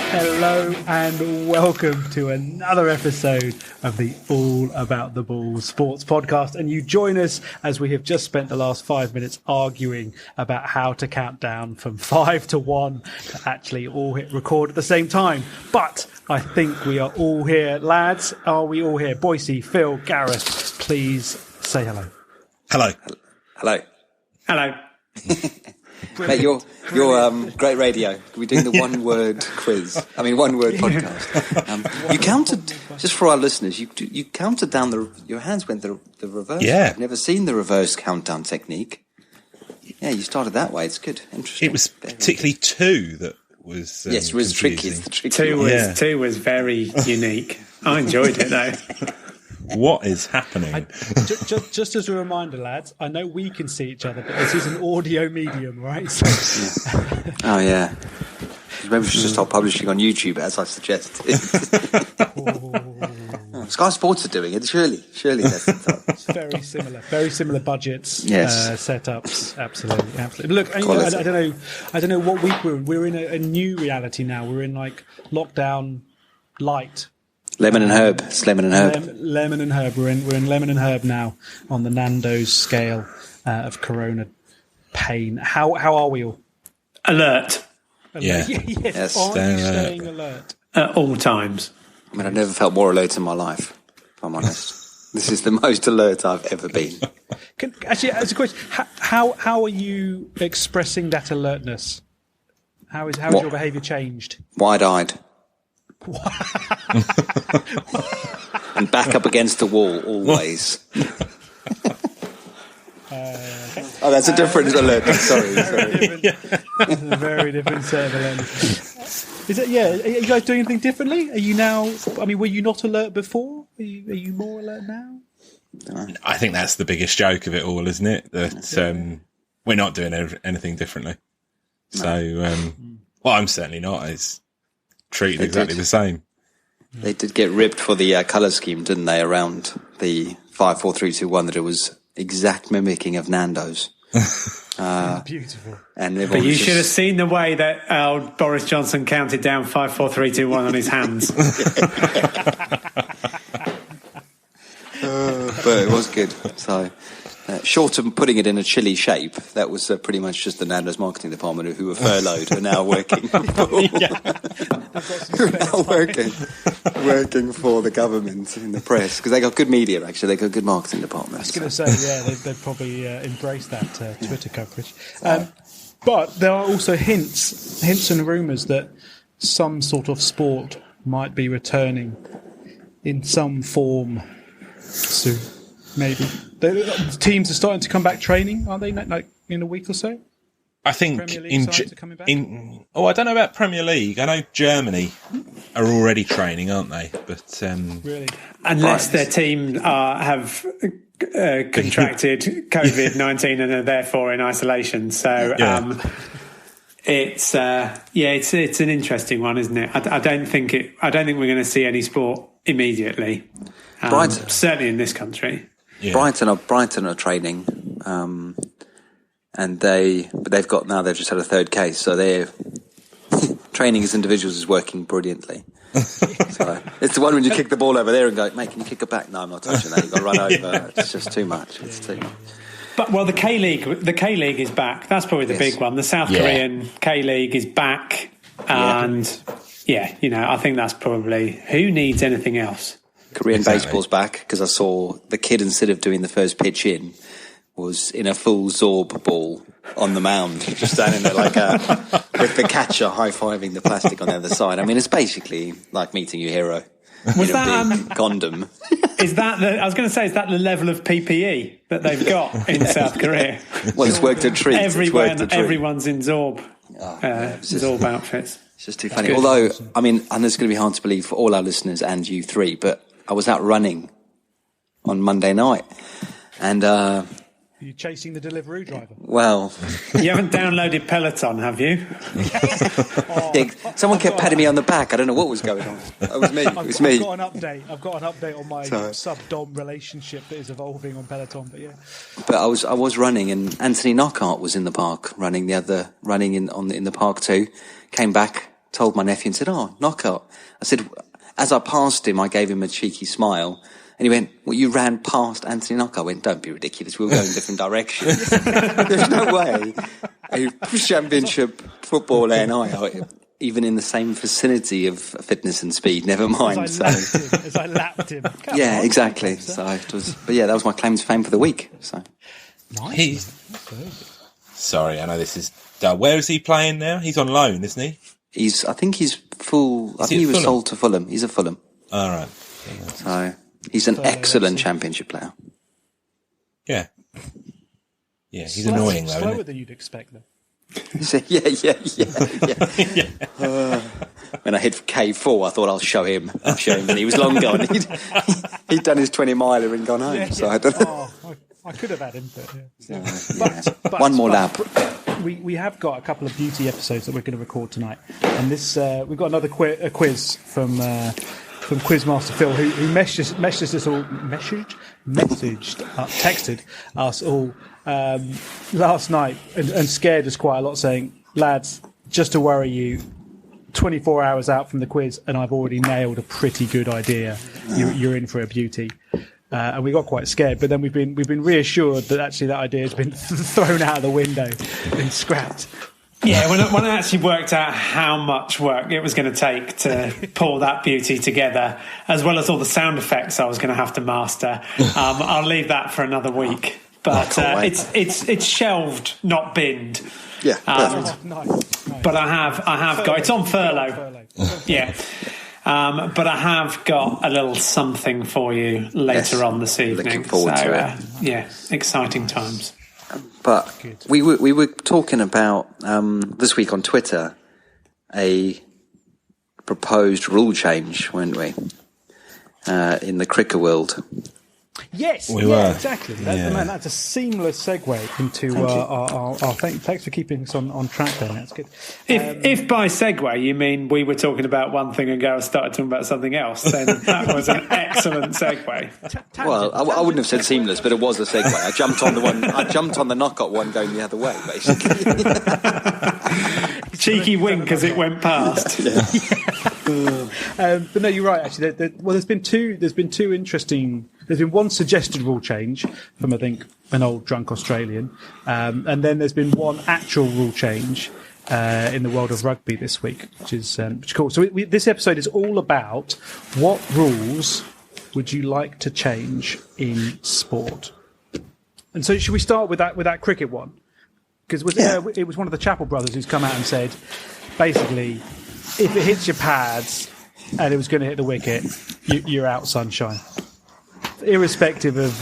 Hello and welcome to another episode of the All About the Balls Sports Podcast. And you join us as we have just spent the last 5 minutes arguing about how to count down from 5 to 1 to actually all hit record at the same time. But I think we are all here. Lads, are we all here? Boise, Phil, Gareth, please say hello. Hello. Hello. Hello. Mate, you're great radio. We're doing the one-word quiz. One-word podcast. You counted, just for our listeners, you counted down your hands went the reverse. Yeah. I've never seen the reverse countdown technique. Yeah, you started that way. It's good. Interesting. It was particularly two that was yes, it was tricky. confusing. It's the tricky Two was very unique. I enjoyed it though. What is happening? Just as a reminder, lads, I know we can see each other, but this is an audio medium, right? So, Oh, yeah. Maybe we should just start publishing on YouTube, as I suggested. Sky Sports are doing it, surely. That's the time. very similar budgets, Yes. setups, absolutely. Look, I don't know what week we're in. We're in a new reality now. We're in like lockdown light. Lemon and herb. It's lemon and herb. Lemon and herb. We're in lemon and herb now on the Nando's scale of Corona pain. How are we all? Alert Yeah. Yes. Are you staying alert at all times. I've never felt more alert in my life, if I'm honest. This is the most alert I've ever been. Actually, as a question, how are you expressing that alertness? How has your behaviour changed? Wide-eyed. And back up against the wall, always. Oh, that's a different alertness. Sorry. A very different set of alertness. Is it? Yeah. Are you guys doing anything differently? Are you now? Were you not alert before? Are you more alert now? I think that's the biggest joke of it all, isn't it? That we're not doing anything differently. No. So, I'm certainly not. It's treated exactly the same. They did get ripped for the colour scheme, didn't they? Around the 5, 4, 3, 2, 1, that it was exact mimicking of Nando's. Beautiful. But you should have seen the way that Boris Johnson counted down 5, 4, 3, 2, 1 on his hands. But it was good. So, short of putting it in a chilly shape, that was pretty much just the Nando's marketing department who were furloughed are now working. Working for the government in the press because they got good media. Actually, they got good marketing department. I was going to say, they've probably embraced that Twitter coverage. But there are also hints and rumours that some sort of sport might be returning in some form soon. Maybe the teams are starting to come back training, aren't they? Like in a week or so. I think I don't know about Premier League. I know Germany are already training, aren't they? But really, unless their team have contracted COVID-19 and are therefore in isolation. So it's an interesting one, isn't it? I don't think we're going to see any sport immediately. Certainly in this country. Yeah. Brighton are training, and they've just had a third case, so their training as individuals is working brilliantly. So it's the one when you kick the ball over there and go, mate, can you kick it back? No, I'm not touching that. You've got to run over. It's just too much. It's too much. But the K League is back. That's probably the big one. The South Korean K League is back, and I think that's probably who needs anything else. Korean baseball's back because I saw the kid, instead of doing the first pitch in, was in a full Zorb ball on the mound, just standing there with the catcher high-fiving the plastic on the other side. I mean, it's basically like meeting your hero in a big condom. Is that is that the level of PPE that they've got in South Korea? Well, it's worked a treat. Everyone's in Zorb, Zorb outfits. It's just too funny. Although, I mean, and it's going to be hard to believe for all our listeners and you three, but I was out running on Monday night, and You're chasing the Deliveroo driver. Well, You haven't downloaded Peloton, have you? yeah, someone kept patting me on the back. I don't know what was going on. It was me. It was me. I've got an update on my sub-dom relationship that is evolving on Peloton. But yeah, But I was running, and Anthony Knockhart was in the park running in the park too. Came back, told my nephew, and said, "Oh, Knockhart." I said, as I passed him, I gave him a cheeky smile. And he went, "Well, you ran past Anthony Knockhart." I went, "Don't be ridiculous. We were going different directions." There's no way a championship footballer and I are even in the same vicinity of fitness and speed. Never mind. As I lapped him. Yeah, exactly. So it was, but yeah, that was my claim to fame for the week. So Nice. Sorry, I know this is. Where is he playing now? He's on loan, isn't he? I think he's full. I think he was sold to Fulham. He's a Fulham. All right. So he's an excellent championship player. Yeah. Yeah, he's annoying though, Slower isn't than you'd expect, though. Yeah. When I hit K4, I thought I'll show him, and he was long gone. He'd done his 20-miler and gone home. So I don't know. I could have had him, but But one more lap. We have got a couple of beauty episodes that we're going to record tonight, and this we've got another quiz from Quizmaster Phil, who texted us all last night and scared us quite a lot, saying, "Lads, just to worry you, 24 hours out from the quiz, and I've already nailed a pretty good idea. You're in for a beauty." And we got quite scared, but then we've been reassured that actually that idea has been thrown out of the window and scrapped. Yeah, when I actually worked out how much work it was going to take to pull that beauty together, as well as all the sound effects I was going to have to master, I'll leave that for another week. But it's shelved, not binned. Yeah, Nice. But I have got it's on furlough. Yeah. But I have got a little something for you later on this evening. Looking forward to it. Yeah, exciting times. But we were talking about this week on Twitter a proposed rule change, weren't we? In the cricket world. Yes, we were. Exactly. That's a seamless segue into our thanks for keeping us on track there. That's good. If by segue you mean we were talking about one thing and Gareth started talking about something else, then that was an excellent segue. Well, I wouldn't have said seamless, but it was a segue. I jumped on the knockout one going the other way, basically. Cheeky wink as it went past. But no, you're right. Actually, there's been two interesting. There's been one suggested rule change from, I think, an old drunk Australian, and then there's been one actual rule change in the world of rugby this week, which is cool. So this episode is all about what rules would you like to change in sport. And so, should we start with that cricket one? Because it was one of the Chappell brothers who's come out and said, basically, if it hits your pads and it was going to hit the wicket, you're out, sunshine. Irrespective of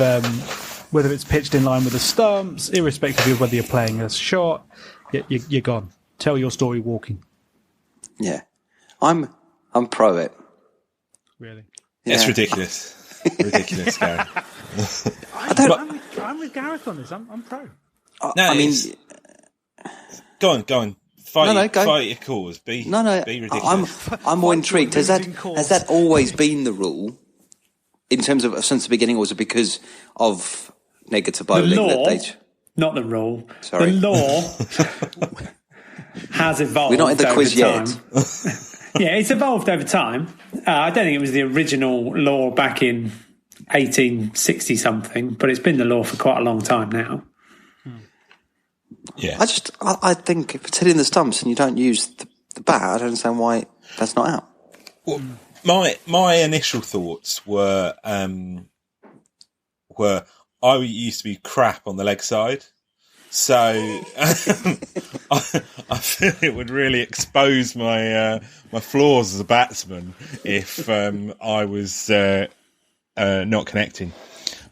whether it's pitched in line with the stumps, irrespective of whether you're playing a shot, you're gone. Tell your story walking. Yeah, I'm pro it. Really? Yeah. It's ridiculous. Ridiculous, Gary. I'm with Gareth on this. I'm pro. Go on. Fight your cause. Be ridiculous. I'm more intrigued. Has that always been the rule in terms of since the beginning, or was it because of negative bowling? The law, not the rule. Sorry. The law has evolved. We're not in the quiz time. yet. Yeah, it's evolved over time. I don't think it was the original law back in 1860 something, but it's been the law for quite a long time now. Yeah, I think if it's hitting the stumps and you don't use the bat, I don't understand why that's not out. Well, my initial thoughts were I used to be crap on the leg side, so I feel it would really expose my flaws as a batsman if I was not connecting.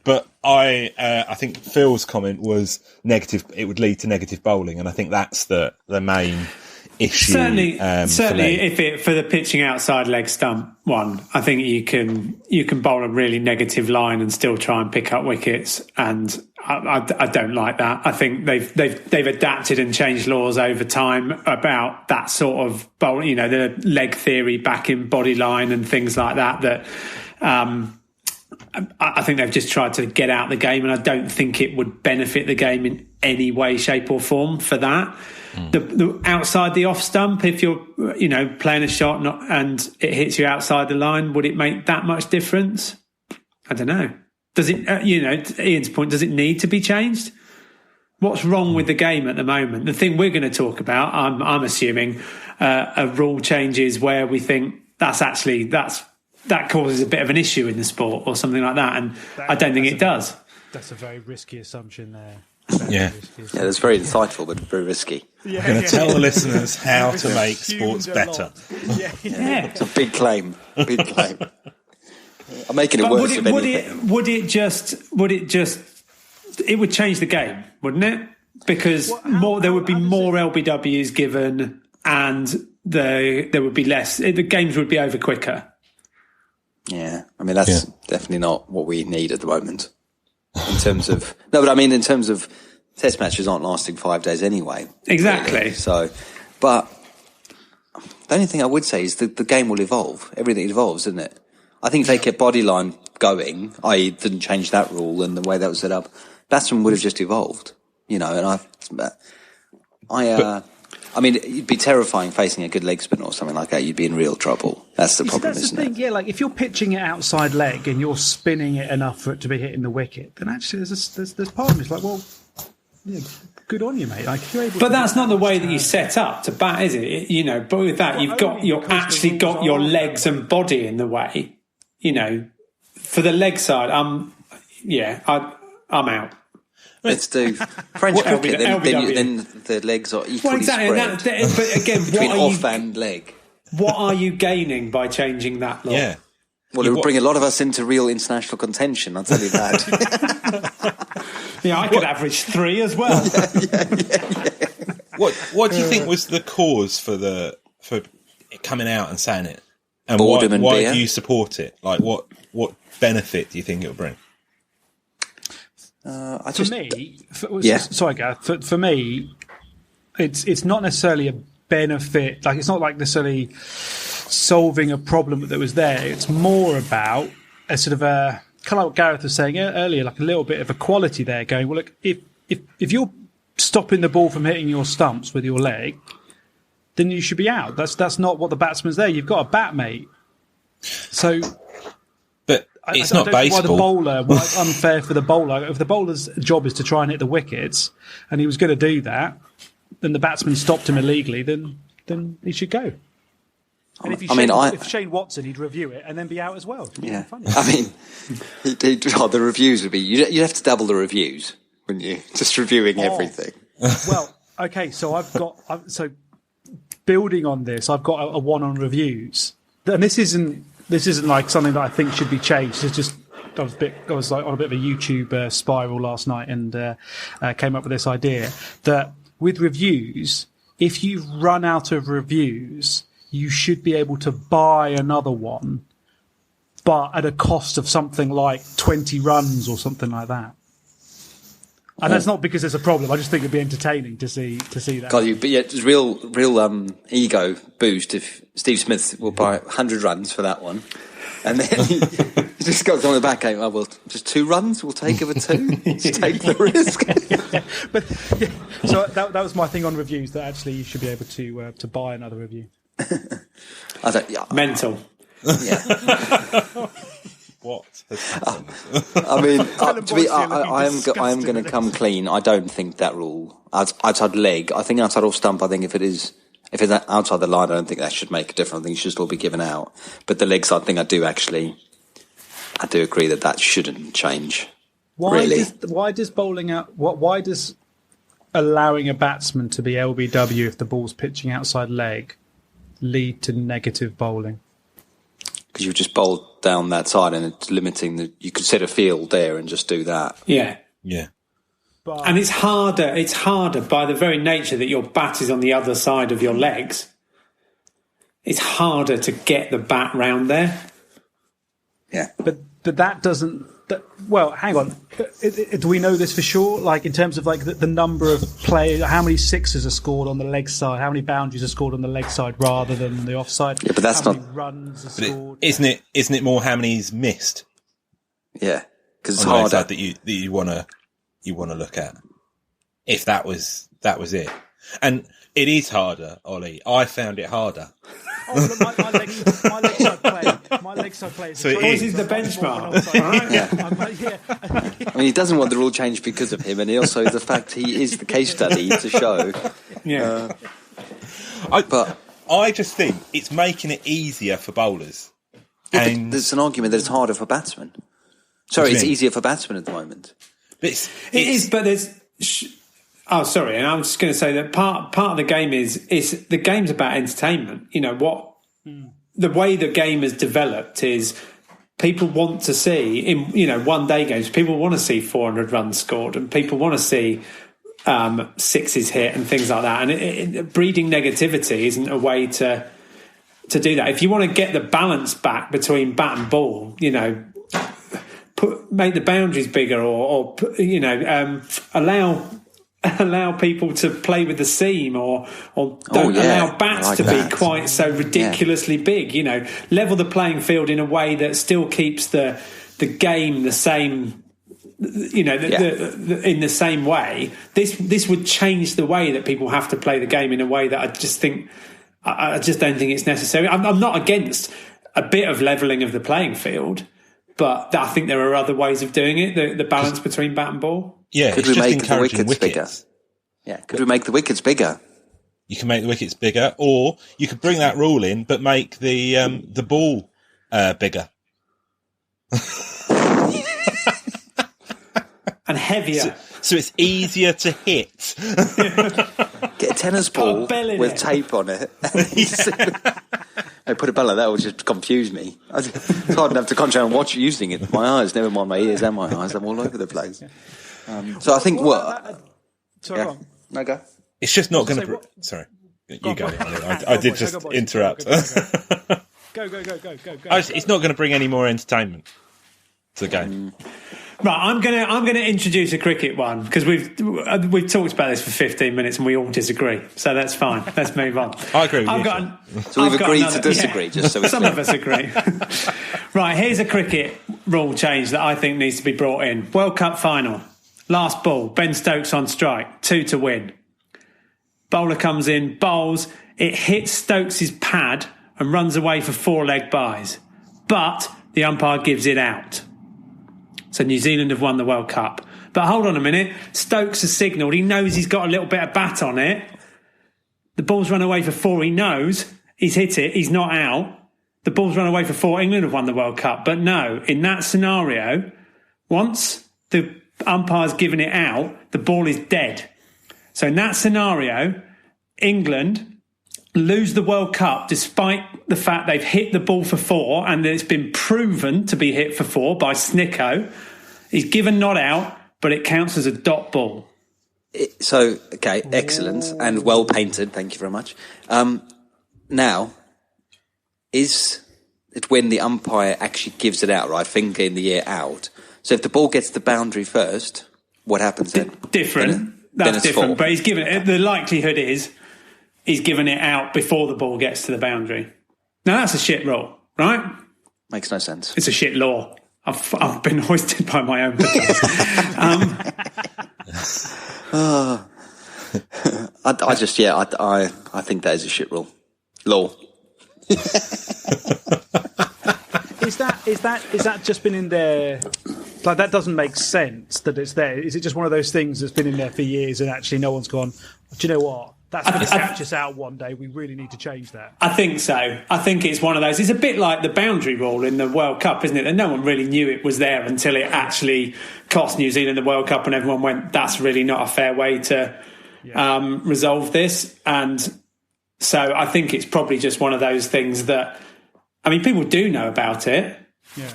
But I think Phil's comment was negative. It would lead to negative bowling, and I think that's the main issue. Certainly, for for the pitching outside leg stump one, I think you can bowl a really negative line and still try and pick up wickets, and I don't like that. I think they've adapted and changed laws over time about that sort of bowl. The leg theory back in body line and things like that. That I think they've just tried to get out the game, and I don't think it would benefit the game in any way, shape, or form for that. The outside the off stump, if you're playing a shot and it hits you outside the line, would it make that much difference? I don't know. Does it? To Ian's point, does it need to be changed? What's wrong with the game at the moment? The thing we're going to talk about, I'm assuming, a rule changes where we think that causes a bit of an issue in the sport or something like that, and I don't think it does. That's a very risky assumption there. Yeah, that's very insightful, but very risky. I'm going to tell the listeners how to make sports better. Yeah. It's a big claim. Big claim. I'm making it worse. It would change the game, wouldn't it? Because there would be more LBWs given, and there would be less. The games would be over quicker. Yeah, I mean that's definitely not what we need at the moment. In terms of test matches aren't lasting 5 days anyway. Exactly. Really. So, but the only thing I would say is that the game will evolve. Everything evolves, isn't it? I think if they kept bodyline going, i.e. didn't change that rule and the way that was set up, Batsman would have just evolved. I mean, it'd be terrifying facing a good leg spin or something like that. You'd be in real trouble. That's the problem, isn't it? Yeah, like if you're pitching it outside leg and you're spinning it enough for it to be hitting the wicket, then actually there's part of me. It's like, well, good on you, mate. Like, but that's not the way that you set up to bat, is it? But with that, you've actually got your legs and body in the way. For the leg side, I'm out. Let's do French cricket. Then the legs are equally spread. But again, between off and leg. What are you gaining by changing that law? Yeah. Well, it would bring a lot of us into real international contention. I'll tell you that. I could average 3 as well. Yeah. What do you think was the cause for coming out and saying it? And boredom and why beer? Do you support it? Like, what benefit do you think it will bring? For me, it's not necessarily a benefit. Like, it's not like necessarily solving a problem that was there. It's more about a sort of a kind of like what Gareth was saying earlier, like a little bit of equality there. Going, well, look, if you're stopping the ball from hitting your stumps with your leg, then you should be out. That's not what the batsman's there. You've got a bat, mate. So. It's not baseball. Why it's unfair for the bowler. If the bowler's job is to try and hit the wickets, and he was going to do that, then the batsman stopped him illegally, then he should go. And if Shane Watson, he'd review it and then be out as well. Yeah, funny. I mean, the reviews would be. You'd have to double the reviews, wouldn't you? Just reviewing everything. Well, okay. So building on this, I've got a one on reviews, and this isn't like something that I think should be changed. It's just I was like on a bit of a YouTube spiral last night and came up with this idea that with reviews, if you run out of reviews, you should be able to buy another one, but at a cost of something like 20 runs or something like that. And that's not because there's a problem. I just think it'd be entertaining to see that. God, it's real ego boost if Steve Smith will buy 100 runs for that one, and then he just got on the back game. Oh, well, just 2 runs. We'll take over 2. Just take the risk. So that was my thing on reviews. That actually you should be able to buy another review. Mental. Yeah. What has happened? I mean, I am going to come clean. I don't think that rule outside leg. I think outside off stump. I think if it's outside the line, I don't think that should make a difference. I think it should still be given out. But the leg side thing, I do agree that shouldn't change. Why does bowling out? Why does allowing a batsman to be LBW if the ball's pitching outside leg lead to negative bowling? Because you just bowl down that side and it's limiting you could set a field there and just do that. Yeah. Yeah. And it's harder. It's harder by the very nature that your bat is on the other side of your legs. It's harder to get the bat round there. Yeah, but that doesn't. Well, hang on. Do we know this for sure? Like in terms of like the number of players, how many sixes are scored on the leg side, how many boundaries are scored on the leg side rather than the offside? Yeah, but that's how not. Many runs are scored. Isn't it more how many's missed? Yeah, because it's on the harder leg side that you want to look at. If that was it, and it is harder, Ollie. I found it harder. Oh, look, my leg side play. So this is the benchmark. I mean, he doesn't want the rule changed because of him, and also the fact he is the case study to show. Yeah. But I just think it's making it easier for bowlers. yeah, And there's an argument that it's harder for batsmen. Sorry, it's easier for batsmen at the moment. But It is, but there's. Oh, sorry, and I'm just going to say that part of the game is the game's about entertainment. You know what? The way the game has developed is people want to see in one day games. People want to see 400 runs scored, and people want to see sixes hit and things like that. And breeding negativity isn't a way to do that. If you want to get the balance back between bat and ball, make the boundaries bigger, or allow people to play with the seam, or don't allow bats to be quite so ridiculously big. Level the playing field in a way that still keeps the game the same. In the same way. This would change the way that people have to play the game in a way that I just don't think it's necessary. I'm not against a bit of levelling of the playing field, but I think there are other ways of doing it. The balance between bat and ball. Yeah, could we make the wickets bigger? Yeah, could we make the wickets bigger? You can make the wickets bigger, or you could bring that rule in, but make the ball bigger and heavier. So it's easier to hit. Get a tennis ball with tape on it. I put a bell like that would just confuse me. It's hard enough to concentrate on using it. My eyes, never mind my ears and my eyes. I'm all over the place. So I think Sorry, go on. No, go. It's just not going to. Sorry, you go. I did just interrupt. Go. It's not going to bring any more entertainment to the game. Right, I'm gonna introduce a cricket one because we've talked about this for 15 minutes and we all disagree, so that's fine. Let's move on. I agree with you. So we've agreed to disagree, just so some of us agree. Right, here's a cricket rule change that I think needs to be brought in. World Cup final, last ball, Ben Stokes on strike, 2 to win. Bowler comes in, bowls, it hits Stokes' pad and runs away for 4 leg byes, but the umpire gives it out. So New Zealand have won the World Cup. But hold on a minute. Stokes has signalled. He knows he's got a little bit of bat on it. The ball's run away for 4. He knows he's hit it. He's not out. The ball's run away for 4. England have won the World Cup. But no, in that scenario, once the umpire's given it out, the ball is dead. So in that scenario, England lose the World Cup despite the fact they've hit the ball for 4 and it's been proven to be hit for 4 by Snicko. He's given not out, but it counts as a dot ball. Okay, excellent and well painted. Thank you very much. Now, is it when the umpire actually gives it out, right? Finger in the air out. So if the ball gets the boundary first, what happens then? Different. That's different. 4. But he's given it. The likelihood is he's given it out before the ball gets to the boundary. Now, that's a shit rule, right? Makes no sense. It's a shit law. I've been hoisted by my own I think that is a shit rule. Law. Is that just been in there? Like, that doesn't make sense that it's there. Is it just one of those things that's been in there for years and actually no one's gone, do you know what? That's going to catch us out one day. We really need to change that. I think so. I think it's one of those. It's a bit like the boundary rule in the World Cup, isn't it? And no one really knew it was there until it actually cost New Zealand the World Cup and everyone went, that's really not a fair way to resolve this. And so I think it's probably just one of those things that, I mean, people do know about it. Yeah.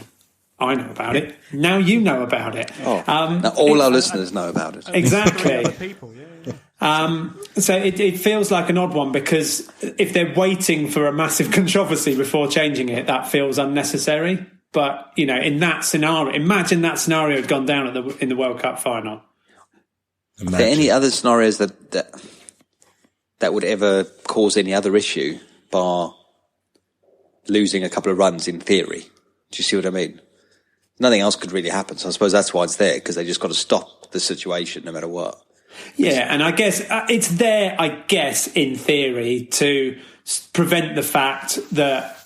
I know about it. Now you know about it. Now all our listeners know about it. Exactly. Other people, yeah. So it feels like an odd one, because if they're waiting for a massive controversy before changing it, that feels unnecessary. But, you know, in that scenario, imagine that scenario had gone down in the World Cup final. Are there any other scenarios that would ever cause any other issue, bar losing a couple of runs in theory? Do you see what I mean? Nothing else could really happen. So I suppose that's why it's there, because they just got to stop the situation no matter what. Yeah, and I guess it's there, in theory, to prevent the fact that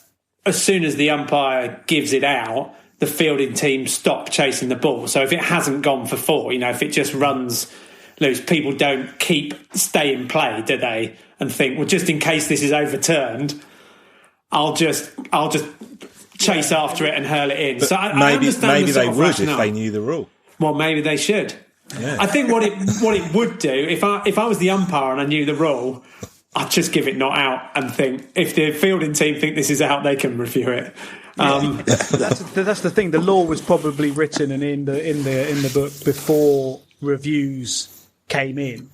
as soon as the umpire gives it out, the fielding team stop chasing the ball. So if it hasn't gone for 4, you know, if it just runs loose, people don't stay in play, do they? And think, well, just in case this is overturned, I'll just chase after it and hurl it in. But so I understand maybe they would rationale. if they knew the rule. Well, maybe they should. Yeah. I think what it would do, if I was the umpire and I knew the rule, I'd just give it not out and think, if the fielding team think this is out, they can review it. That's the thing. The law was probably written and in the book before reviews came in.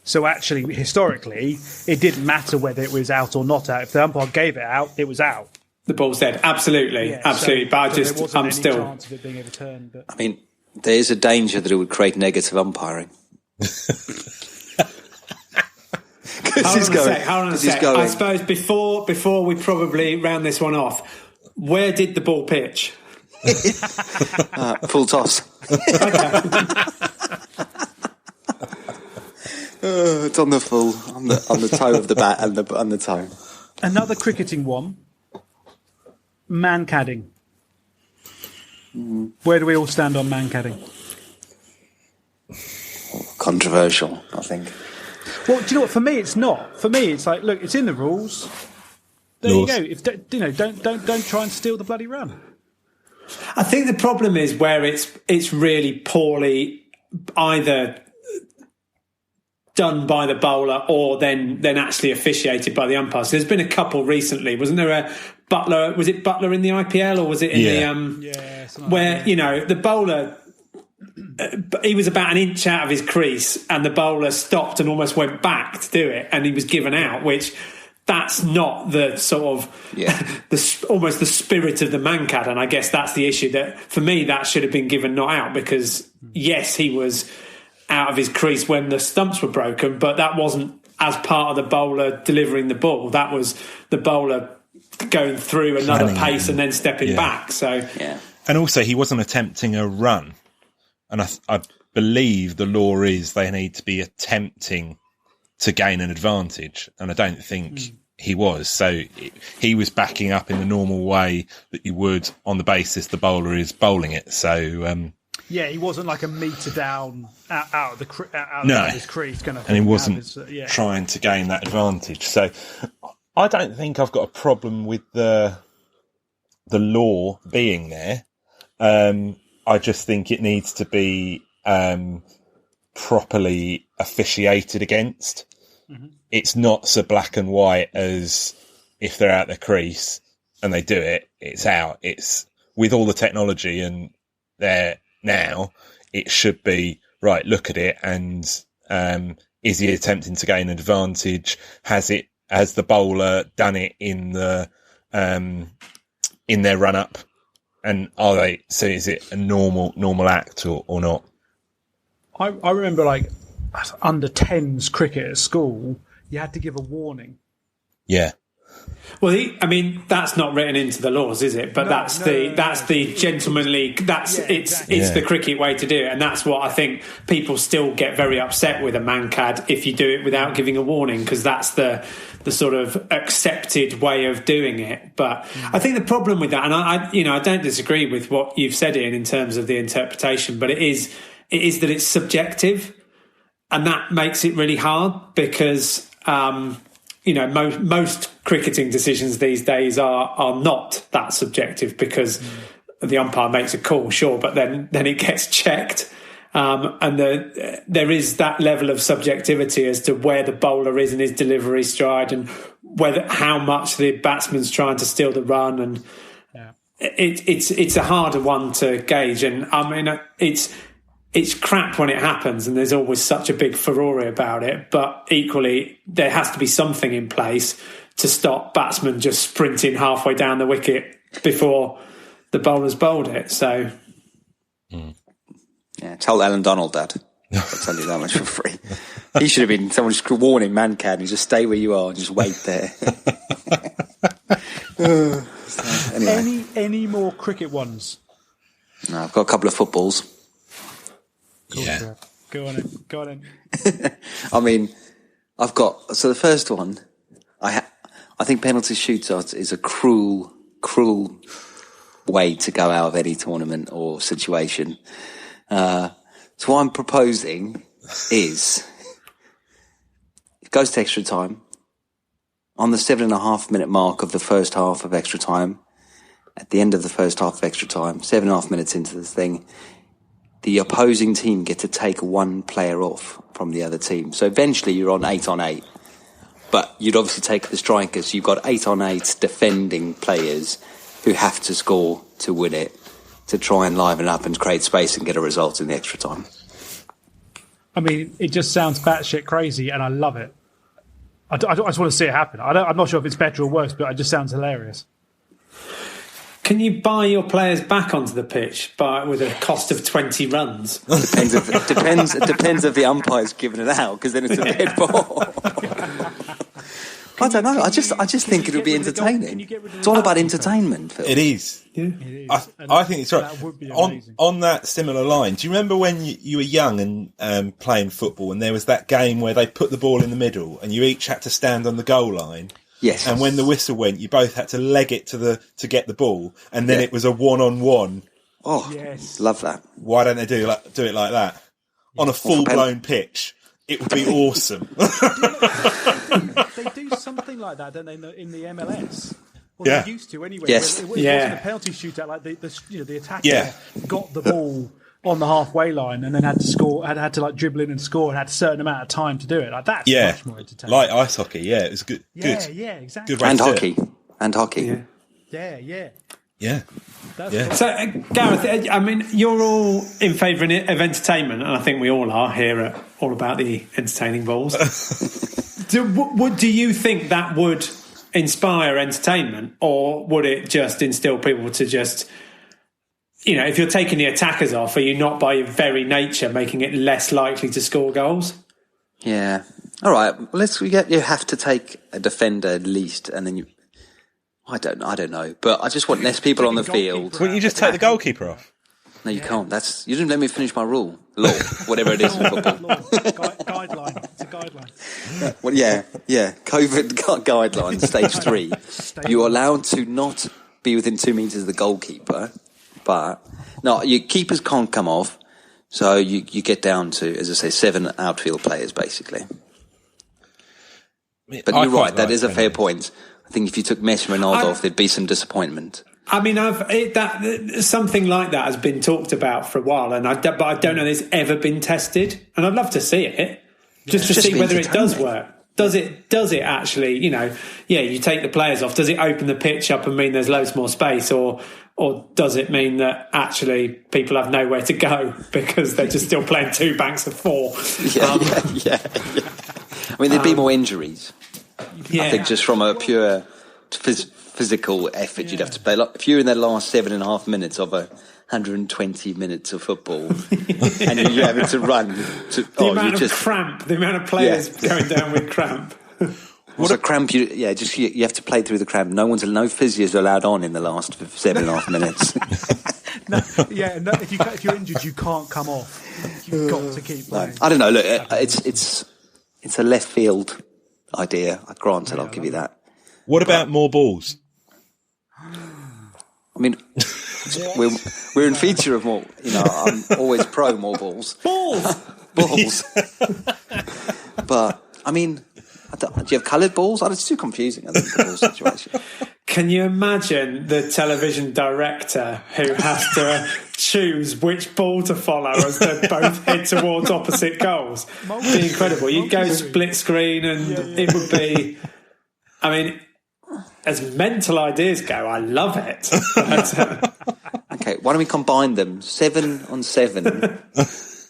So actually, historically, it didn't matter whether it was out or not out. If the umpire gave it out, it was out. The ball's dead. Absolutely, absolutely. So, but there wasn't any still. chance of it being overturned. But I mean, there is a danger that it would create negative umpiring. Hold on a sec. I suppose before we probably round this one off, where did the ball pitch? Full toss. It's on the full, on the toe of the bat and on the toe. another cricketing one, man-cadding. Where do we all stand on man-cadding? Controversial, I think. Well, do you know what? For me, it's not. For me, it's like, look, it's in the rules. There you go. If don't try and steal the bloody run. I think the problem is where it's really poorly either done by the bowler or then actually officiated by the umpires. So there's been a couple recently. Wasn't there a Butler? Was it Butler in the IPL or was it in the where the bowler? He was about an inch out of his crease, and the bowler stopped and almost went back to do it, and he was given out. Which that's not the sort of almost the spirit of the mancad, and I guess that's the issue. That for me, that should have been given not out because yes, he was out of his crease when the stumps were broken, but that wasn't as part of the bowler delivering the ball. That was the bowler going through another pace and then stepping back. So and also he wasn't attempting a run. And I believe the law is they need to be attempting to gain an advantage. And I don't think he was. So he was backing up in the normal way that you would on the basis the bowler is bowling it. So he wasn't like a metre down out of his crease kind of thing. And he wasn't trying to gain that advantage. So I don't think I've got a problem with the law being there. I just think it needs to be properly officiated against. Mm-hmm. It's not so black and white as if they're out their crease and they do it, it's out. It's with all the technology and there now, it should be, right, look at it and is he attempting to gain an advantage? Has the bowler done it in the in their run-up? And are they? So is it a normal act or not? I remember like under 10s cricket at school, you had to give a warning. Yeah. Well, that's not written into the laws, is it? But that's the gentlemanly. It's the cricket way to do it, and that's what I think people still get very upset with a mancad if you do it without giving a warning, because that's the sort of accepted way of doing it. But I think the problem with that, and I don't disagree with what you've said, Ian, in terms of the interpretation, but it is that it's subjective, and that makes it really hard because. Most cricketing decisions these days are not that subjective because the umpire makes a call, sure, but then it gets checked. And there is that level of subjectivity as to where the bowler is in his delivery stride and how much the batsman's trying to steal the run. And it's a harder one to gauge, and I mean it's crap when it happens, and there's always such a big furore about it. But equally, there has to be something in place to stop batsmen just sprinting halfway down the wicket before the bowler's bowled it. So, yeah, tell Alan Donald that. I'll tell you that much for free. He should have been someone just warning Mancan, just stay where you are and just wait there. Anyway. Any more cricket ones? No, I've got a couple of footballs. Cool, Yeah. Go on in. I mean, I've got, so the first one, I think penalty shootouts is a cruel way to go out of any tournament or situation. So what I'm proposing is, it goes to extra time. On the 7.5 minute mark of the first half of extra time, at the end of the first half of extra time, 7.5 minutes into the thing, the opposing team get to take one player off from the other team. So eventually you're on 8 on 8. But you'd obviously take the strikers. You've got 8 on 8 defending players who have to score to win it, to try and liven up and create space and get a result in the extra time. I mean, it just sounds batshit crazy, and I love it. I just want to see it happen. I'm not sure if it's better or worse, but it just sounds hilarious. can you buy your players back onto the pitch with a cost of 20 runs? It depends if the umpire's giving it out, because then it's a dead ball. I don't know. I just think it would be entertaining. It's all about entertainment, Phil. It is. Yeah. It is. I think it's right. That would be on that similar line, do you remember when you were young and playing football, and there was that game where they put the ball in the middle and you each had to stand on the goal line? Yes. And when the whistle went, you both had to leg it to get the ball, and then it was a 1-on-1. Oh, yes. Love that. Why don't they do it like that on a full-blown pitch? It would be awesome. They do something like that, don't they, in the MLS? Well, Yeah. they used to anyway. Yes. It wasn't a penalty shootout. Like the attacker Yeah. got the ball on the halfway line and then had to score. Had to like dribble in and score, and had a certain amount of time to do it. Like that's much more entertaining. Like ice hockey. Yeah, it was good. Yeah, good. yeah, exactly. Good way And to do hockey. it. And hockey. Yeah. Yeah. That's Yeah. cool. So, Gareth, I mean, you're all in favour of entertainment, and I think we all are here at All About the Entertaining Balls. Do you think that would inspire entertainment, or would it just instill people to just, if you're taking the attackers off, are you not by your very nature making it less likely to score goals? Yeah. All right. Well, you have to take a defender at least, and then I don't know, but I just want less people on the field. Wouldn't you just take the goalkeeper off? No, you can't. You didn't let me finish my rule. Law, whatever it is for football. Guideline. It's a guideline. Well, yeah. COVID guidelines, stage 3. You're allowed to not be within 2 meters of the goalkeeper, but no, your keepers can't come off. So you get down to, as I say, 7 outfield players basically. But you're right. That is a fair point. I think if you took Messi and Ronaldo off, there'd be some disappointment. I mean, something like that has been talked about for a while, but I don't know if it's ever been tested, and I'd love to see it just to see whether it does work. Does it actually? You take the players off. Does it open the pitch up and mean there's loads more space, or does it mean that actually people have nowhere to go because they're just still playing 2 banks of 4? Yeah. I mean, there'd be more injuries. Yeah. I think just from a pure physical effort, you'd have to play. Like, if you're in the last 7.5 minutes of 120 minutes of football, and you're having to run, the amount of players going down with cramp. What's a cramp? You have to play through the cramp. No physios allowed on in the last 7.5 minutes. If you're injured, you can't come off. You've got to keep playing. I don't know. Look, it's a left field idea. Granted, I'll give you that. What about more balls? I mean, we're in feature of more. I'm always pro more balls. Balls. But I mean, do you have coloured balls? It's too confusing. I think the ball situation. Can you imagine the television director who has to choose which ball to follow as they both head towards opposite goals? It'd be incredible. You'd go split screen, and it would be. I mean, as mental ideas go, I love it. Okay, why don't we combine them? 7 on 7,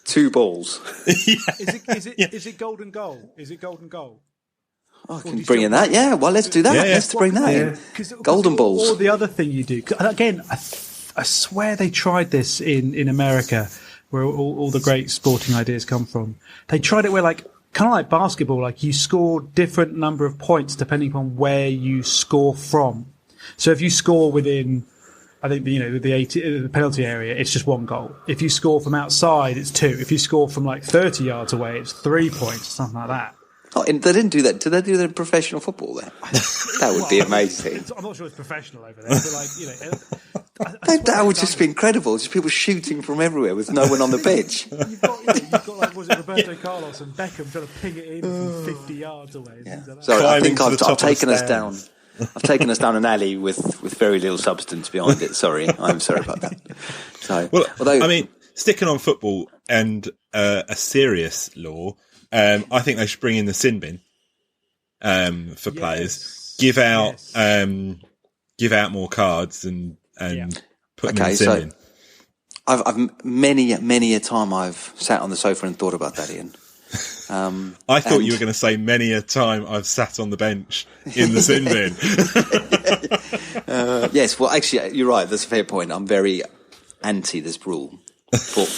2 balls. Is it golden goal? Is it golden goal? Oh, I can bring in that. Yeah, well, let's do that. Yeah. Let's bring that in. Golden balls. Or the other thing you do. Again, I swear they tried this in America, where all the great sporting ideas come from. They tried it where, like, kind of like basketball, like you score different number of points depending upon where you score from. So if you score within, I think, the penalty area, it's just 1 goal. If you score from outside, it's 2. If you score from like 30 yards away, it's 3 points, something like that. Oh, and they didn't do that. Did they do that in professional football then? That would be amazing. I'm not sure it's professional over there, but that would just be incredible. Just people shooting from everywhere with no one on the pitch. You've got like, was it Roberto Carlos and Beckham trying to ping it in from 50 yards away? Yeah. Sorry, I think I've taken us down. I've taken us down an alley with very little substance behind it. Sorry, I'm sorry about that. So, I mean, sticking on football and a serious law, I think they should bring in the sin bin for players. Give out more cards and put them in the sin bin. I've many a time I've sat on the sofa and thought about that, Ian. I thought you were going to say many a time I've sat on the bench in the sin bin. Yes, well, actually, you're right. That's a fair point. I'm very anti this rule.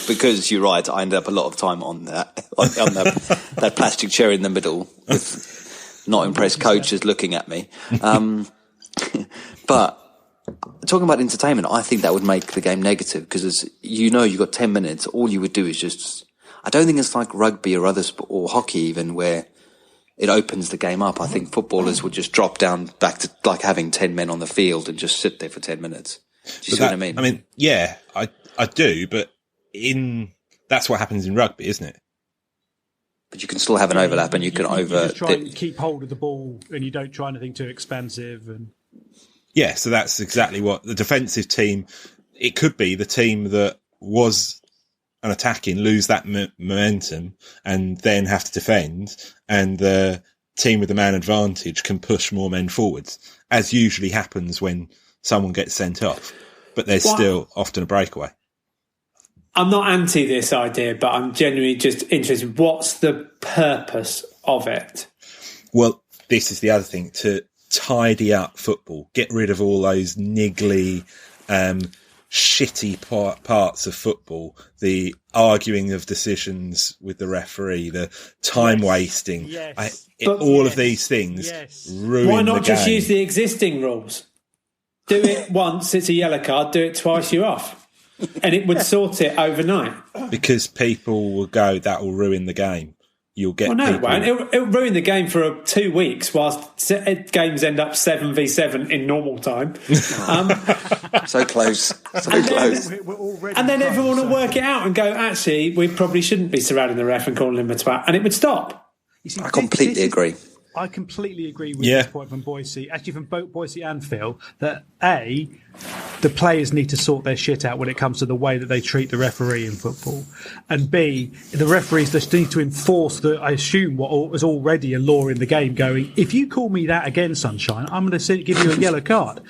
Because you're right, I end up a lot of time on that plastic chair in the middle with not impressed coaches looking at me. But talking about entertainment, I think that would make the game negative because, you've got 10 minutes. All you would do is just. I don't think it's like rugby or other sport or hockey even where it opens the game up. I think footballers would just drop down back to like having 10 men on the field and just sit there for 10 minutes. Do you see what I mean? I mean, yeah, I do, but that's what happens in rugby, isn't it? But you can still have an overlap, and you can you just try and keep hold of the ball, and you don't try anything too expansive. And yeah, so that's exactly what the defensive team. It could be the team that was an attacking lose that momentum and then have to defend, and the team with the man advantage can push more men forwards, as usually happens when someone gets sent off. But there's still often a breakaway. I'm not anti this idea, but I'm genuinely just interested. What's the purpose of it? Well, this is the other thing, to tidy up football, get rid of all those niggly, shitty parts of football, the arguing of decisions with the referee, the time wasting, all of these things ruin the game. Why not just use the existing rules? Do it once, it's a yellow card. Do it twice, you're off. And it would sort it overnight. Because people will go, that will ruin the game. You'll get people... it won't. It'll ruin the game for 2 weeks whilst games end up 7v7 in normal time. So close. Close. And then everyone will work it out and go, actually, we probably shouldn't be surrounding the ref and calling him a twat. And it would stop. You see, I completely agree. I completely agree with this point from Boise, actually from both Boise and Phil, that A, the players need to sort their shit out when it comes to the way that they treat the referee in football, and B, the referees just need to enforce I assume what was already a law in the game going, if you call me that again, sunshine, I'm going to give you a yellow card.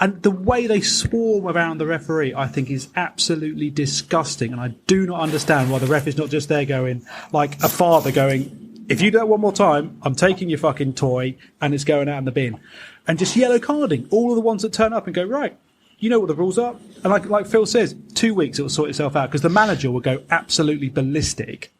And the way they swarm around the referee, I think, is absolutely disgusting, and I do not understand why the ref is not just there going, like a father going, if you do that one more time, I'm taking your fucking toy and it's going out in the bin. And just yellow carding all of the ones that turn up and go, right, you know what the rules are. And like Phil says, 2 weeks it will sort itself out because the manager will go absolutely ballistic.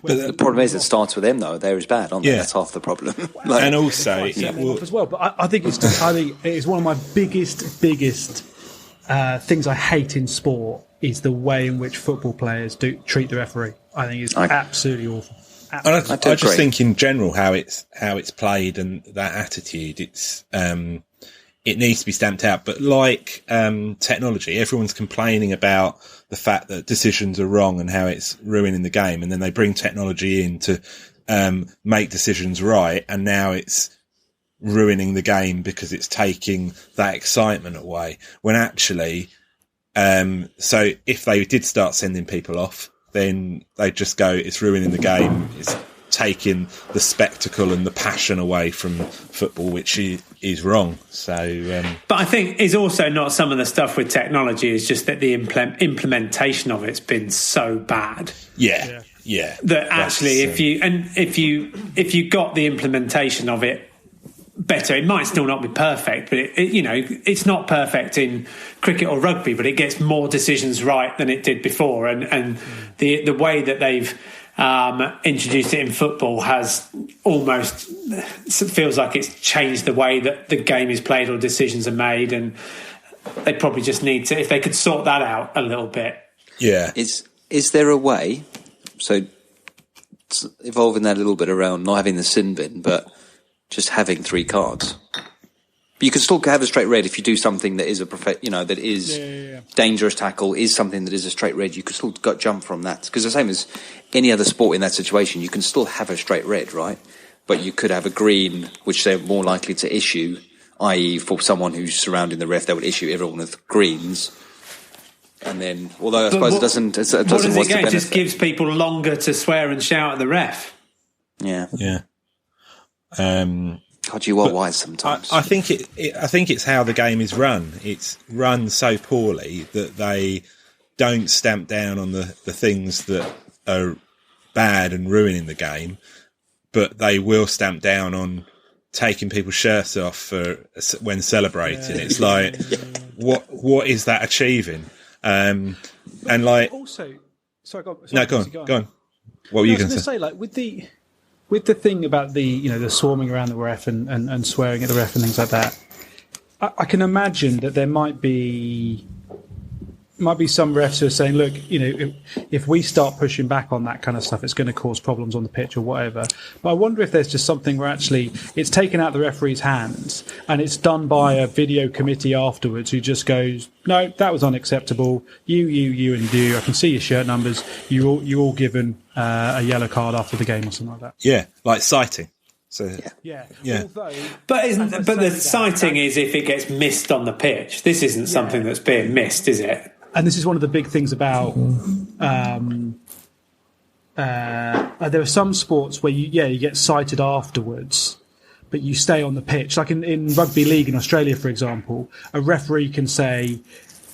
But the problem is it starts with them, though. They're as bad, aren't they? That's half the problem. And also... it will as well. But I think it is one of my biggest things I hate in sport is the way in which football players treat the referee. I think it's absolutely awful. And I just think in general how it's played and that attitude, it needs to be stamped out. But like technology, everyone's complaining about the fact that decisions are wrong and how it's ruining the game, and then they bring technology in to make decisions right, and now it's ruining the game because it's taking that excitement away. When actually, so if they did start sending people off, then they just go, it's ruining the game. It's taking the spectacle and the passion away from football, which is wrong. So, but I think is also not some of the stuff with technology is just that the implementation of it's been so bad. Yeah. That actually, if you got the implementation of it better, it might still not be perfect, but it's not perfect in cricket or rugby, but it gets more decisions right than it did before, and the way that they've introduced it in football has almost feels like it's changed the way that the game is played or decisions are made, and they probably just need to, if they could sort that out a little bit. Yeah. Is there a way, so evolving that a little bit around not having the sin bin, but just having 3 cards? But you can still have a straight red if you do something that is that is dangerous tackle, is something that is a straight red. You could still jump from that, because the same as any other sport in that situation, you can still have a straight red, right? But you could have a green, which they're more likely to issue, i.e. for someone who's surrounding the ref, they would issue everyone with greens. And then, although I suppose it doesn't what does it get? It just gives people longer to swear and shout at the ref. Yeah. God, you are wise sometimes. I think it's how the game is run. It's run so poorly that they don't stamp down on the things that are bad and ruining the game, but they will stamp down on taking people's shirts off when celebrating. It's like, what is that achieving? And like, also, sorry, go on. What were you going to say? Like with the thing about the swarming around the ref and swearing at the ref and things like that, I can imagine that there might be some refs who are saying, look, if we start pushing back on that kind of stuff, it's going to cause problems on the pitch or whatever. But I wonder if there's just something where actually it's taken out the referee's hands and it's done by a video committee afterwards who just goes, no, that was unacceptable. You, and you. I can see your shirt numbers. You're all given a yellow card after the game or something like that. Yeah, like citing. So yeah. Although, but the citing is if it gets missed on the pitch. This isn't something that's being missed, is it? And this is one of the big things about there are some sports where you get cited afterwards, but you stay on the pitch. Like in rugby league in Australia, for example, a referee can say,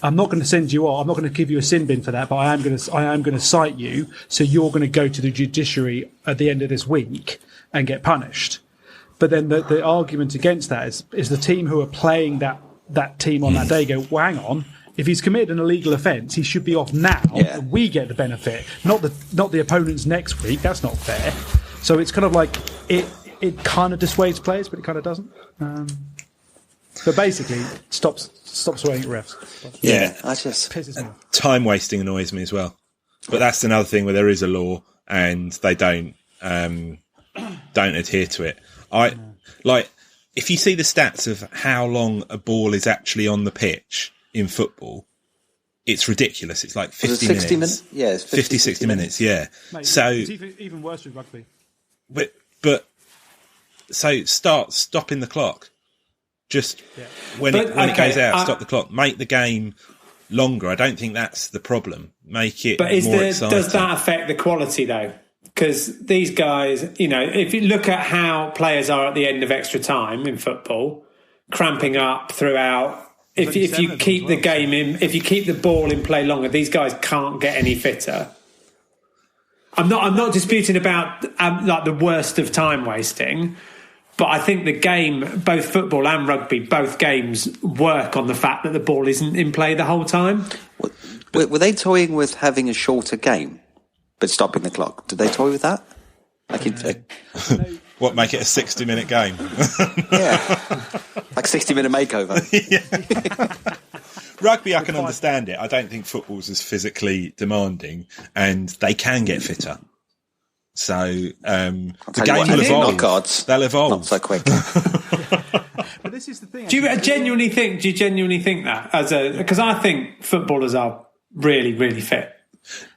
I'm not going to send you off. I'm not going to give you a sin bin for that, but I am going to cite you. So you're going to go to the judiciary at the end of this week and get punished. But then the argument against that is the team who are playing that team on that day go, well, hang on. If he's committed an illegal offence, he should be off now. Yeah. And we get the benefit, not the opponents next week. That's not fair. So it's kind of like it kind of dissuades players, but it kind of doesn't. But basically, stops swearing at refs. Yeah, I just pisses me off. Time wasting annoys me as well. But that's another thing where there is a law and they don't adhere to it. Like if you see the stats of how long a ball is actually on the pitch in football, it's ridiculous. It's like 50 minutes. 60 minutes? Yeah, it's 50, 60 minutes, yeah. Mate, so it's even worse with rugby. But so start stopping the clock. Just when it goes out, stop the clock. Make the game longer. I don't think that's the problem. Make it more exciting. Does that affect the quality though? Because these guys, if you look at how players are at the end of extra time in football, cramping up throughout. If you keep the game in, if you keep the ball in play longer, these guys can't get any fitter. I'm not disputing about like the worst of time wasting, but I think the game, both football and rugby, both games work on the fact that the ball isn't in play the whole time. Were they toying with having a shorter game, but stopping the clock? Did they toy with that? What, make it a 60-minute game? Yeah. Like 60-minute makeover. Rugby, I can understand it. I don't think football's as physically demanding, and they can get fitter. So the game will evolve. They'll evolve. Not so quick. But this is the thing. Do you genuinely think that? Because I think footballers are really, really fit.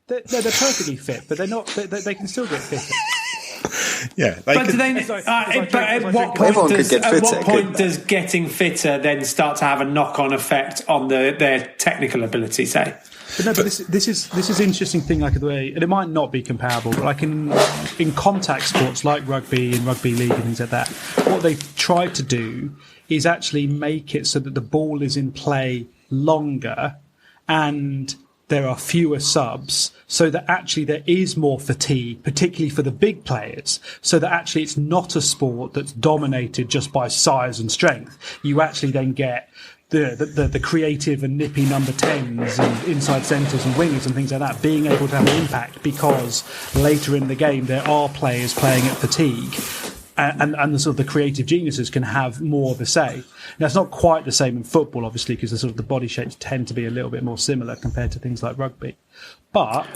They're perfectly fit, but they're not. They can still get fitter. Yeah, at what point does getting fitter then start to have a knock-on effect on their technical ability? Say, But this is interesting thing, like the way, and it might not be comparable, but like in contact sports like rugby and rugby league and things like that, what they've tried to do is actually make it so that the ball is in play longer and there are fewer subs, so that actually there is more fatigue, particularly for the big players, so that actually it's not a sport that's dominated just by size and strength. You actually then get the creative and nippy number 10s and inside centres and wingers and things like that being able to have an impact, because later in the game there are players playing at fatigue. And the sort of the creative geniuses can have more of a say. Now, it's not quite the same in football, obviously, because the sort of the body shapes tend to be a little bit more similar compared to things like rugby. But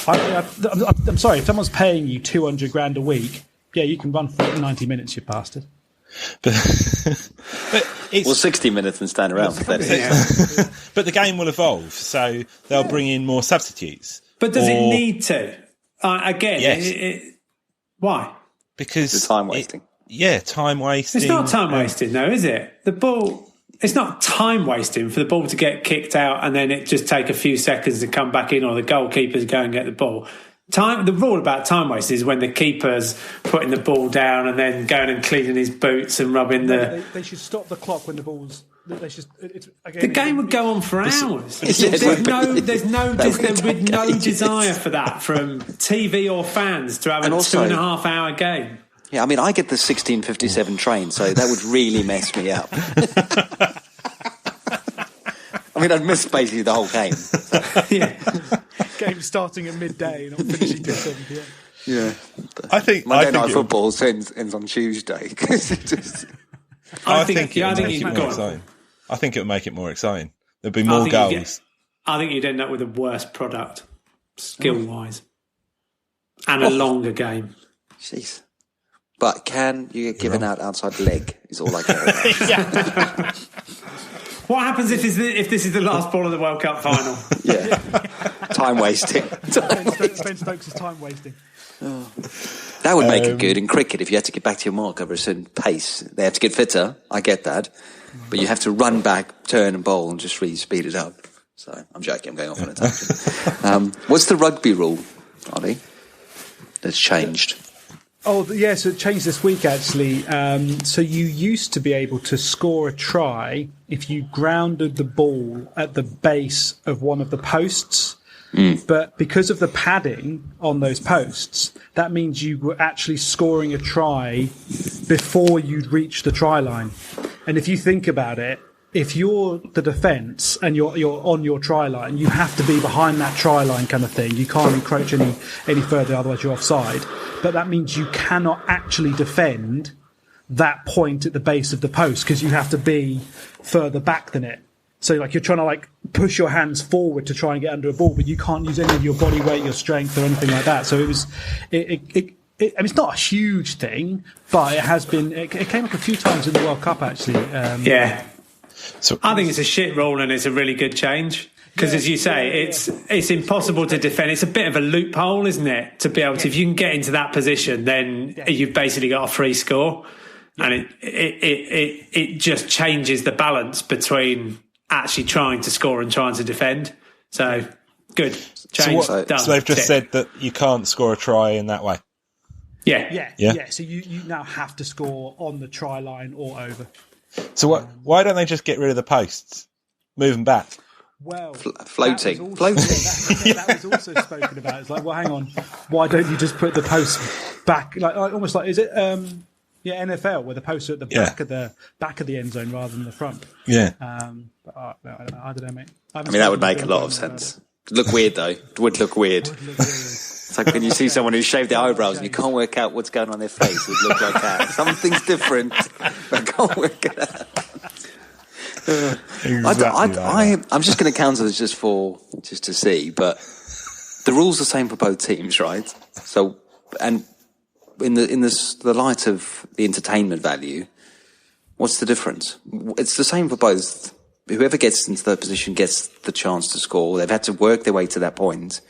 I'm sorry, if someone's paying you 200 grand a week, yeah, you can run for 90 minutes, you bastard. But Well, 60 minutes and stand around for 30 minutes. But the game will evolve, so they'll bring in more substitutes. But does it need to? Again, Yes. Why? Because It's time wasting. Time wasting. It's not time wasting, though, is it? The ball. It's not time wasting for the ball to get kicked out and then it just take a few seconds to come back in, or the goalkeepers go and get the ball. The rule about time wasting is when the keeper's putting the ball down and then going and cleaning his boots and rubbing the. They should stop the clock when the ball's. The game would go on for hours. There's no desire for that from TV or fans to have a 2.5 hour game. Yeah, I mean, I get the 16:57 train, so that would really mess me up. I mean, I'd miss basically the whole game. Yeah. Game starting at midday, not finishing till 7 p.m. Yeah. I think Monday Night Football ends on Tuesday. I think it would make it you'd more exciting. I think it would make it more exciting. There'd be more goals. I think you'd end up with a worse product, skill-wise, and a longer game. Jeez. But can you get given out outside leg is all I care about. What happens if this is the last ball of the World Cup final? Yeah. Time wasting. Ben Stokes is time wasting. That would make it good in cricket if you had to get back to your mark over a certain pace. They have to get fitter. I get that. But you have to run back, turn and bowl and just really speed it up. So I'm joking. I'm going off on a tangent. What's the rugby rule, Ollie, that's changed? Oh, yeah, so it changed this week, actually. So you used to be able to score a try if you grounded the ball at the base of one of the posts. But because of the padding on those posts, that means you were actually scoring a try before you'd reached the try line. And if you think about it, if you're the defence and you're on your try line, you have to be behind that try line kind of thing. You can't encroach any further, otherwise you're offside. But that means you cannot actually defend that point at the base of the post because you have to be further back than it. So like you're trying to like push your hands forward to try and get under a ball, but you can't use any of your body weight, your strength, or anything like that. So I mean, it's not a huge thing, but it has been. It came up a few times in the World Cup, actually. Yeah. So I think it's a shit rule and it's a really good change because, as you say, it's impossible to defend. It's a bit of a loophole, isn't it? To be able to, if you can get into that position, then you've basically got a free score, and it just changes the balance between actually trying to score and trying to defend. So good change. So they've just said that you can't score a try in that way. Yeah. So you now have to score on the try line or over. So why don't they just get rid of the posts, move them back? Well, floating. That was also spoken about. It's like, well, hang on, why don't you just put the posts back? Like almost like, is it NFL where the posts are at the back of the end zone rather than the front? Yeah. But I don't know, mate. I mean, that would make a lot of sense. Look weird though. It would look weird. It's like when you see someone who's shaved their eyebrows and you can't work out what's going on their face. It would look like that. Something's different. I can't work it out. I'm just going to counter this just to see, but the rule's the same for both teams, right? So, and in the light of the entertainment value, what's the difference? It's the same for both. Whoever gets into that position gets the chance to score. They've had to work their way to that point.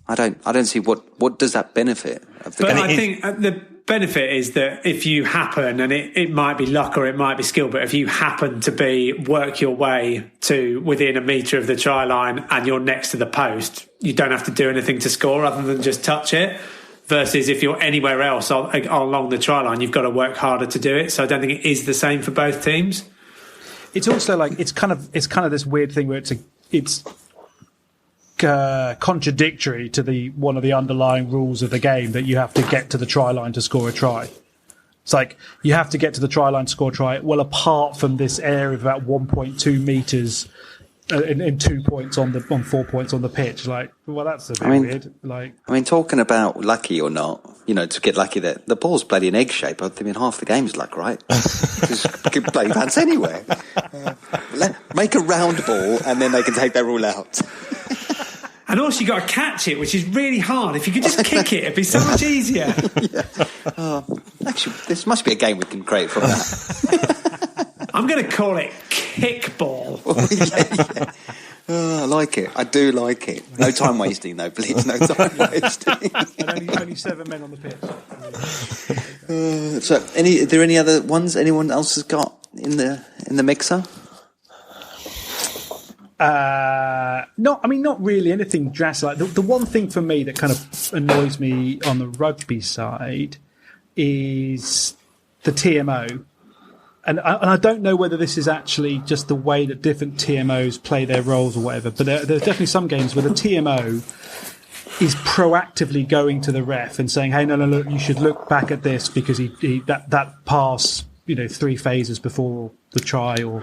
I don't see what does that benefit of the game. I think benefit is that if you happen, and it might be luck or it might be skill, but if you happen to work your way to within a metre of the try line and you're next to the post, you don't have to do anything to score other than just touch it. Versus if you're anywhere else along the try line, you've got to work harder to do it. So I don't think it is the same for both teams. It's also like it's kind of this weird thing where it's contradictory to one of the underlying rules of the game that you have to get to the try line to score a try. It's like you have to get to the try line to score a try. Well, apart from this area of about 1.2 meters in 2 points on 4 points on the pitch. Like, well, that's a bit weird. Like, I mean, talking about lucky or not, to get lucky there, the ball's bloody an egg shape. I mean, half the game's luck, right? Just play pants anywhere. Make a round ball, and then they can take their rule out. And also, you got to catch it, which is really hard. If you could just kick it, it'd be so much easier. Actually, this must be a game we can create from that. I'm going to call it kickball. Yeah. Oh, I like it. I do like it. No time wasting, though, please. No time wasting. And only 7 men on the pitch. So, are there any other ones anyone else has got in the mixer? Not really anything drastic. Like the one thing for me that kind of annoys me on the rugby side is the TMO. And I don't know whether this is actually just the way that different TMOs play their roles or whatever, but there are definitely some games where the TMO is proactively going to the ref and saying, hey, no, look, you should look back at this because that pass, 3 phases before the try or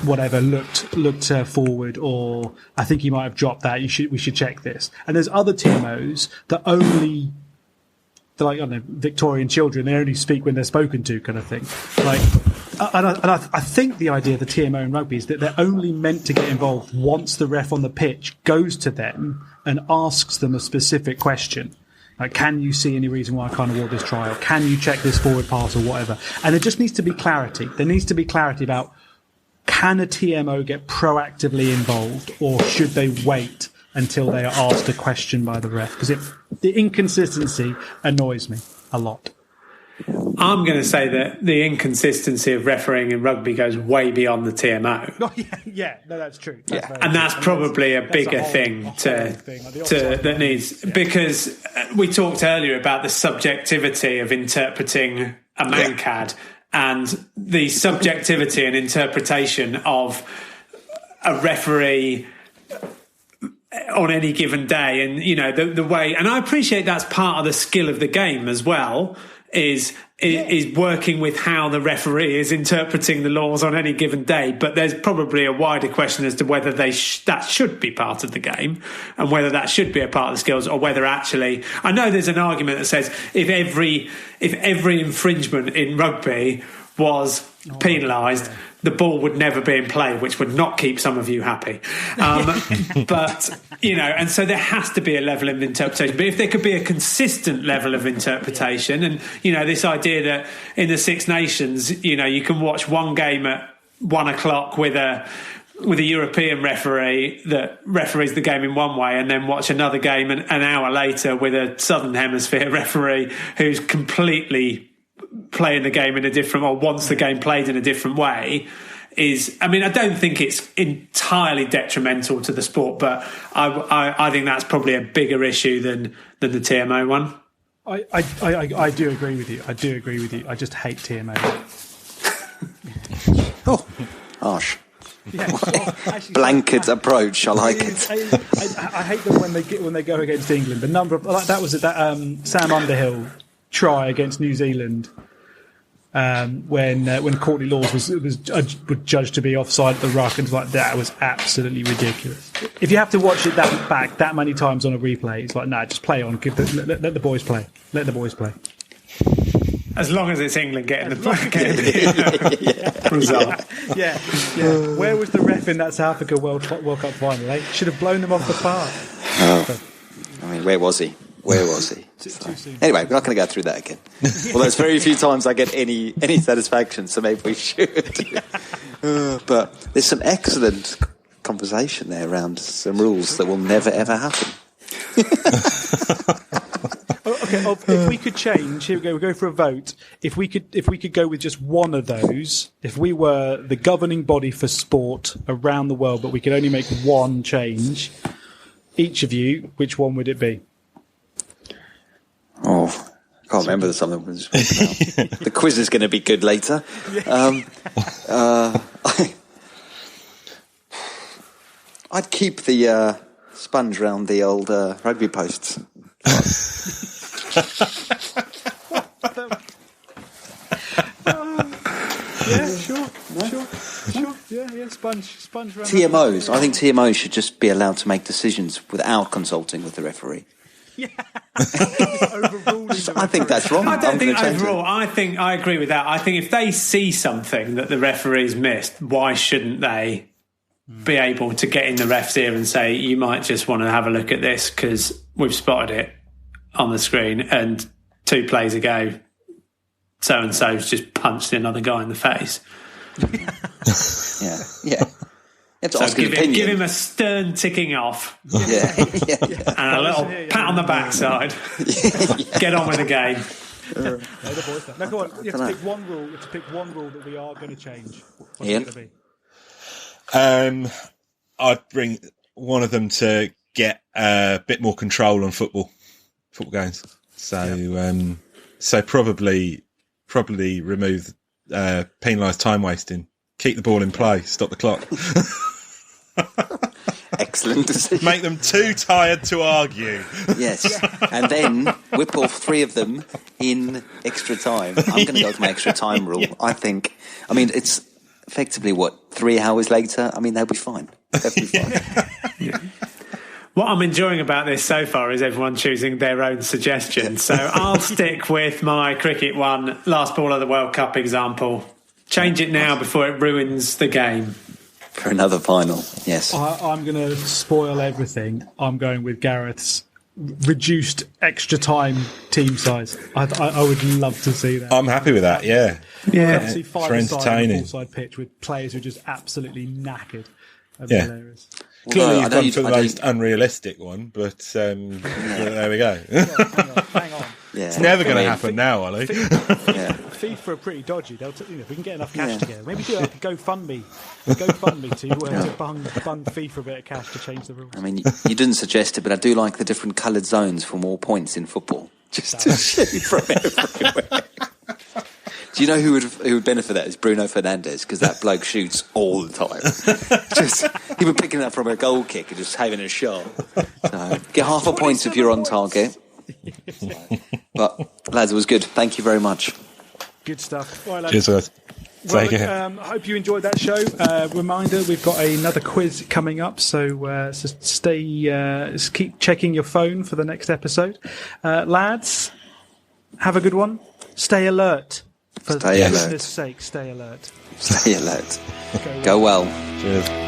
whatever looked forward, or I think he might have dropped that. We should check this. And there's other TMOs that they're like, I don't know, Victorian children. They only speak when they're spoken to, kind of thing. Like, I think the idea of the TMO in rugby is that they're only meant to get involved once the ref on the pitch goes to them and asks them a specific question. Like, can you see any reason why I can't award this try? Or can you check this forward pass or whatever? And there just needs to be clarity. There needs to be clarity about, can a TMO get proactively involved, or should they wait until they are asked a question by the ref? Because the inconsistency annoys me a lot. I'm going to say that the inconsistency of refereeing in rugby goes way beyond the TMO. Oh, yeah, no, that's true. That's probably a bigger thing that needs, because we talked earlier about the subjectivity of interpreting a mankad and the subjectivity and interpretation of a referee on any given day. And, the way, and I appreciate that's part of the skill of the game as well, is working with how the referee is interpreting the laws on any given day. But there's probably a wider question as to whether that should be part of the game, and whether that should be a part of the skills, or whether actually, I know there's an argument that says if every infringement in rugby was penalised, the ball would never be in play, which would not keep some of you happy. But, and so there has to be a level of interpretation. But if there could be a consistent level of interpretation, and, this idea that in the Six Nations, you can watch one game at 1:00 with a European referee that referees the game in one way, and then watch another game an hour later with a Southern Hemisphere referee who's completely playing the game in a different, or wants the game played in a different way, I don't think it's entirely detrimental to the sport, but I think that's probably a bigger issue than the TMO one. I do agree with you. I just hate TMO. Oh, harsh. Yeah, well, actually, blanket approach. I like it. I hate them when they go against England. The number of that was that Sam Underhill try against New Zealand, when Courtney Laws was judged to be offside at the ruck, and that was absolutely ridiculous. If you have to watch it back that many times on a replay, it's like, just play on. Let the boys play. Let the boys play. As long as it's England getting the result. Yeah. Where was the ref in that South Africa World Cup final? They should have blown them off the park. Where was he? So, anyway, we're not going to go through that again. Well, there's very few times I get any satisfaction, so maybe we should. But there's some excellent conversation there around some rules that will never ever happen. Okay, if we could change, here we go. We'll go for a vote. If we could go with just one of those, if we were the governing body for sport around the world, but we could only make one change, each of you, which one would it be? Oh, I can't remember something. The quiz is going to be good later. I'd keep the sponge around the old rugby posts. Yeah, sure. Yeah, sponge around. TMOs. I think TMOs should just be allowed to make decisions without consulting with the referee. Yeah. I think that's wrong. I don't think overall. I think I agree with that. I think if they see something that the referee's missed, why shouldn't they be able to get in the ref's ear and say, you might just want to have a look at this because we've spotted it on the screen and 2 plays ago so-and-so's just punched another guy in the face. Yeah. So give him a stern ticking off. Yeah. And a little pat on the backside. Get on with the game. No, go on. You have to pick one rule. You have to pick one rule that we are going to change. What's it going to be? I'd bring one of them to get a bit more control on football games. So probably remove penalised time wasting. Keep the ball in play. Stop the clock. Excellent decision. Make them too tired to argue. Yes, and then whip off 3 of them in extra time. I'm going to go with my extra time rule. I mean, it's effectively, 3 hours later? I mean, they'll be fine. They'll be fine. What I'm enjoying about this so far is everyone choosing their own suggestions. So I'll stick with my cricket one, last ball of the World Cup example. Change it now before it ruins the game. For another final, yes. I'm going to spoil everything. I'm going with Gareth's reduced extra time team size. I would love to see that. I'm happy with that, yeah. Yeah. See For entertaining. Full-side pitch with players who are just absolutely knackered. Yeah. Hilarious. Clearly you've gone for the most unrealistic one, but there we go. Hang on. Yeah. It's never going to happen now, Ollie. FIFA are pretty dodgy. If we can get enough cash together, maybe do like a GoFundMe to bung FIFA a bit of cash to change the rules. I mean, you didn't suggest it, but I do like the different coloured zones for more points in football. Just to shoot from everywhere. Do you know who would benefit that? Is Bruno Fernandes, because that bloke shoots all the time. He was picking that from a goal kick and just having a shot. So get half a point if you're on target. But lads, it was good. Thank you very much. Good stuff. All right, lads. Cheers, guys. Take care. I hope you enjoyed that show. Reminder: we've got another quiz coming up, so just keep checking your phone for the next episode. Lads, have a good one. Stay alert. For goodness sake, stay alert. Stay alert. Go well. Cheers.